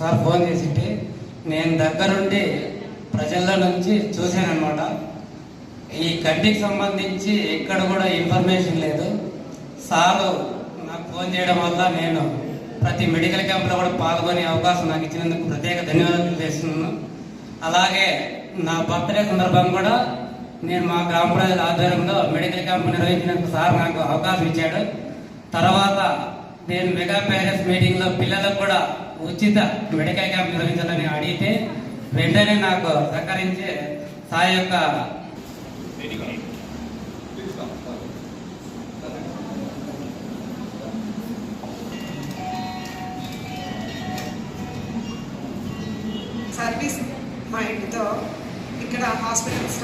ఒకసారి ఫోన్ చేసింటే నేను దగ్గరుండి ప్రజల్లో నుంచి చూశానమాట. ఈ కంటికి సంబంధించి ఎక్కడ కూడా ఇన్ఫర్మేషన్ లేదు. సారు నాకు ఫోన్ చేయడం వల్ల నేను ప్రతి మెడికల్ క్యాంప్లో కూడా పాల్గొనే అవకాశం నాకు ఇచ్చినందుకు ప్రత్యేక ధన్యవాదాలు తెలియజేస్తున్నాను. అలాగే నా బర్త్డే సందర్భంగా కూడా నేను మా గ్రామ ప్రజల ఆధ్వర్యంలో మెడికల్ క్యాంప్ నిర్వహించినందుకు సార్ నాకు అవకాశం ఇచ్చాడు. తర్వాత నేను మెగా పేరెంట్స్ మీటింగ్లో పిల్లలకు కూడా ఉచిత మెడికల్ క్యాంప్ నిర్వహించాలని అడిగితే వెంటనే నాకు సహకరించే సాయి యొక్క సర్వీస్ మైండ్తో ఇక్కడ హాస్పిటల్